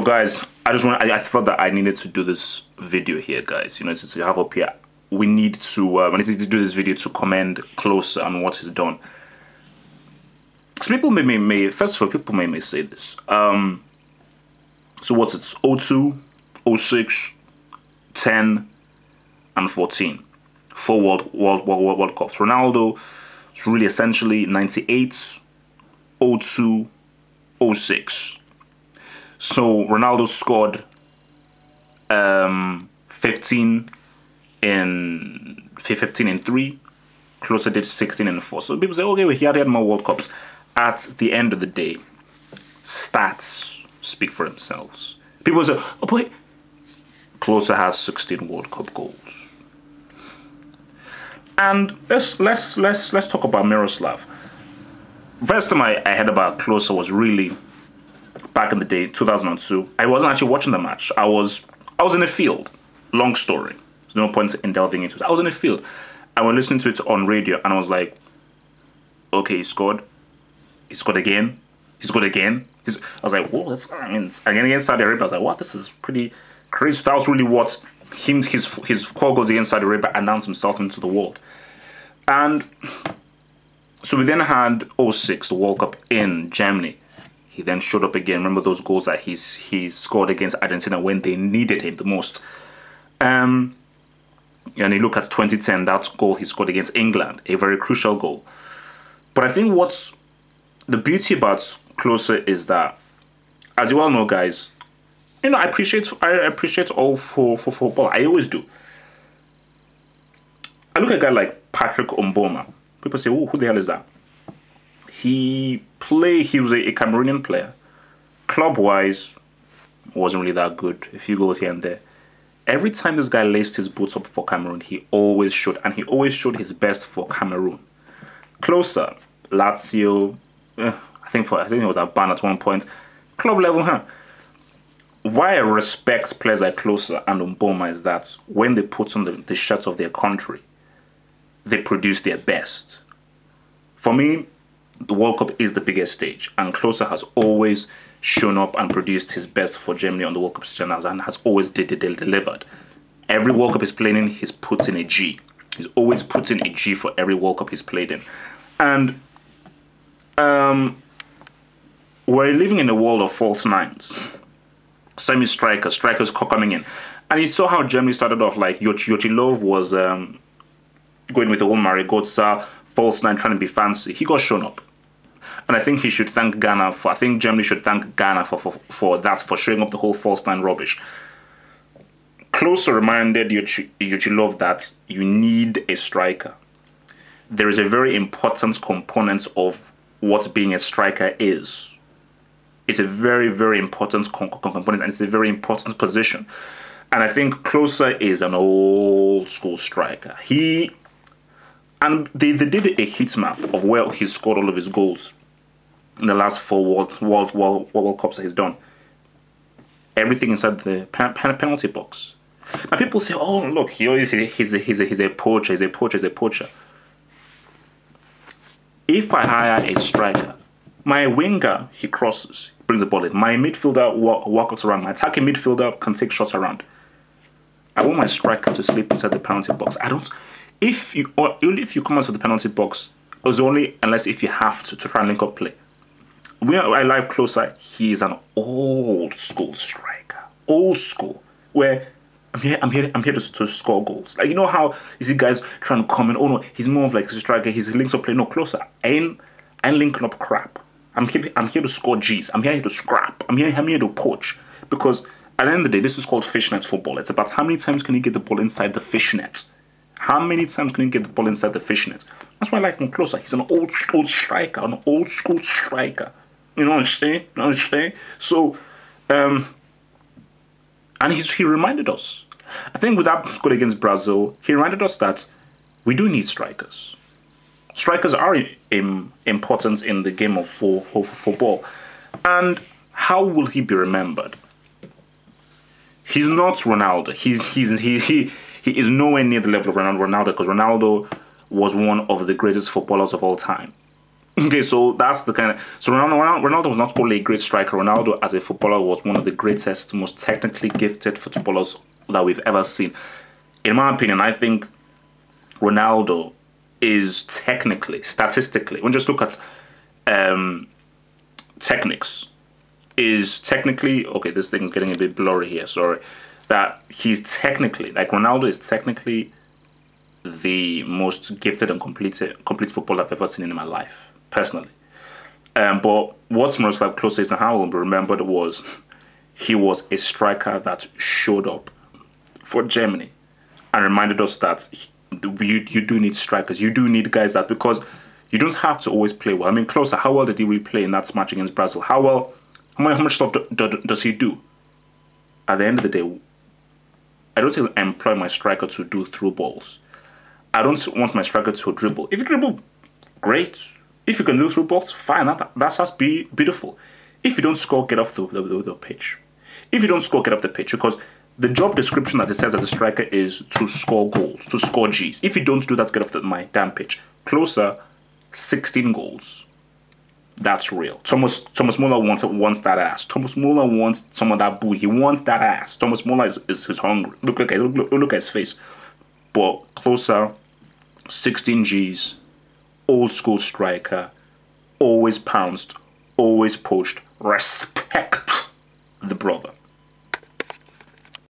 guys, I thought that I needed to do this video here, guys. You know, to have up here. We need to do this video to commend Klose on what he's done. So people first of all, people may say this. So what's it? 02, 06, 10, and 14. 4 World Cups. Ronaldo is really essentially 98, 02, 06. So Ronaldo scored 15 in 3. Klose did 16 in 4. So people say, okay, well, he had more World Cups. At the end of the day, stats speak for themselves. People say, oh boy, Klose has 16 World Cup goals. And let's talk about Miroslav. First time I heard about Klose was really back in the day, 2002. I wasn't actually watching the match. I was in the field. Long story. There's no point in delving into it. I was in the field. I was listening to it on radio, and I was like, okay, he scored. He scored again. He scored again. I was like, whoa, again against Saudi Arabia. I was like, what? This is pretty crazy. That was really what his 4 goals against Saudi Arabia announced himself into the world. And so we then had 06, the World Cup in Germany. He then showed up again. Remember those goals that he scored against Argentina when they needed him the most. And you look at 2010, that goal he scored against England, a very crucial goal. But I think what's the beauty about Klose is that, as you well know, guys, you know, I appreciate all for football. I always do. I look at a guy like Patrick Mboma. People say, oh, who the hell is that? He was a Cameroonian player. Club-wise, wasn't really that good. A few goals here and there. Every time this guy laced his boots up for Cameroon, he always showed his best for Cameroon. Klose, Lazio, I think it was at Ban at one point. Club level, huh? Why I respect players like Klose and Mboma is that when they put on the shirts of their country, they produce their best. For me, the World Cup is the biggest stage, and Klose has always shown up and produced his best for Germany on the World Cup stage and has always delivered. Every World Cup he's playing in, he's put in a G. He's always put in a G for every World Cup he's played in. And we're living in a world of false nines. Strikers coming in. And you saw how Germany started off, like Yochilov was going with the whole Marigotsa, false nine, trying to be fancy. He got shown up. And I think Germany should thank Ghana for that, for showing up the whole false nine rubbish. Klose reminded Yochilov that you need a striker. There is a very important component of what being a striker is. It's a very, very important component, and it's a very important position. And I think Klose is an old school striker. They did a heat map of where he scored all of his goals in the last 4 World Cups that he's done. Everything inside the penalty box. Now people say, "Oh, look, he's a poacher." If I hire a striker, my winger, he crosses, brings the ball in. My midfielder walks around. My attacking midfielder can take shots around. I want my striker to sleep inside the penalty box. If you come out of the penalty box, it's only unless if you have to try and link up play. I like Klose. He is an old school striker. Old school. Where I'm here to score goals. Like, you know how you see guys trying to come in, oh no, he's more of like a striker, he's links up play. No, Klose. I ain't linking up crap. I'm here to score G's. I'm here to scrap. I'm here to poach. Because at the end of the day, this is called fishnet football. It's about how many times can you get the ball inside the fishnet. How many times can you get the ball inside the fishnet? That's why I like him Klose. He's an old school striker. You know what I'm saying? So, and he reminded us. I think with that goal against Brazil, he reminded us that we do need strikers. Strikers are important in the game of football. And how will he be remembered? He's not Ronaldo. He is nowhere near the level of Ronaldo because Ronaldo was one of the greatest footballers of all time. Okay, so that's the kind of so Ronaldo was not only a great striker. Ronaldo, as a footballer, was one of the greatest, most technically gifted footballers that we've ever seen. In my opinion, I think Ronaldo is technically, statistically, when you just look at techniques, is technically okay. This thing is getting a bit blurry here. Sorry, that he's technically like Ronaldo is technically the most gifted and complete footballer I've ever seen in my life, personally. But what's Miroslav Klose is and how I will be remembered was he was a striker that showed up for Germany and reminded us that you do need strikers. You do need guys that because you don't have to always play well. I mean, Klose, how well did he really play in that match against Brazil? How much stuff does he do? At the end of the day, I don't think I employ my striker to do through balls. I don't want my striker to dribble. If you dribble, great. If you can do through balls, fine. That's just beautiful. If you don't score, get off the pitch. If you don't score, get off the pitch. Because the job description that it says as a striker is to score goals, to score Gs. If you don't do that, get off my damn pitch. Closer, 16 goals. That's real. Thomas Muller wants that ass. Thomas Muller wants some of that booty. He wants that ass. Thomas Muller is hungry. Look at his face. But Closer, 16 Gs, old school striker, always pounced, always pushed. Respect the brother.